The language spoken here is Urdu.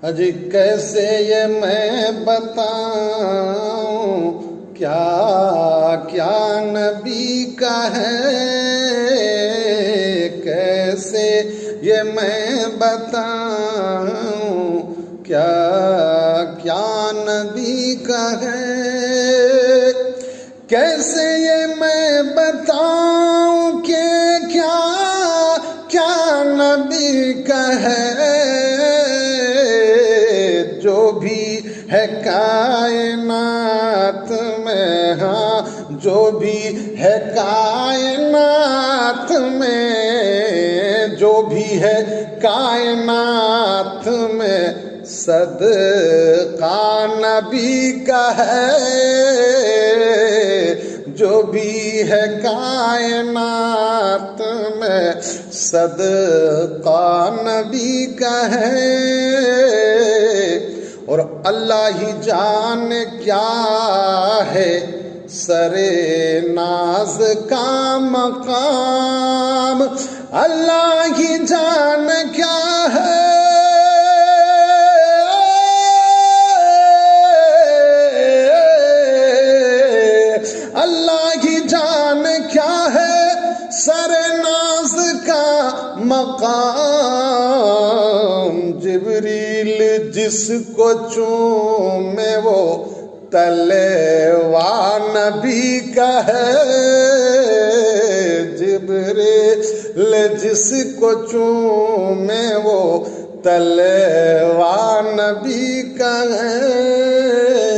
اجی کیسے یہ میں بتاؤں کیا کیا نبی کا ہے، کیسے یہ میں بتاؤں کیا کیا نبی کا ہے، کیسے یہ میں بتاؤں کہ کیا کیا نبی کا ہے، جو بھی ہے کائنات میں، ہاں جو بھی ہے کائنات میں، جو بھی ہے کائنات میں صدقہ نبی کا ہے، جو بھی ہے کائنات میں صدقہ نبی کا ہے، اور اللہ ہی جانے کیا ہے سرے ناز کا مقام، اللہ ہی جانے کیا ہے، اللہ ہی جانے کیا ہے سرے ناز کا مقام، جبریل جس کو چومے وہ تلوار نبی کا ہے، جبریل جس کو چومے وہ تلوار نبی کا ہے۔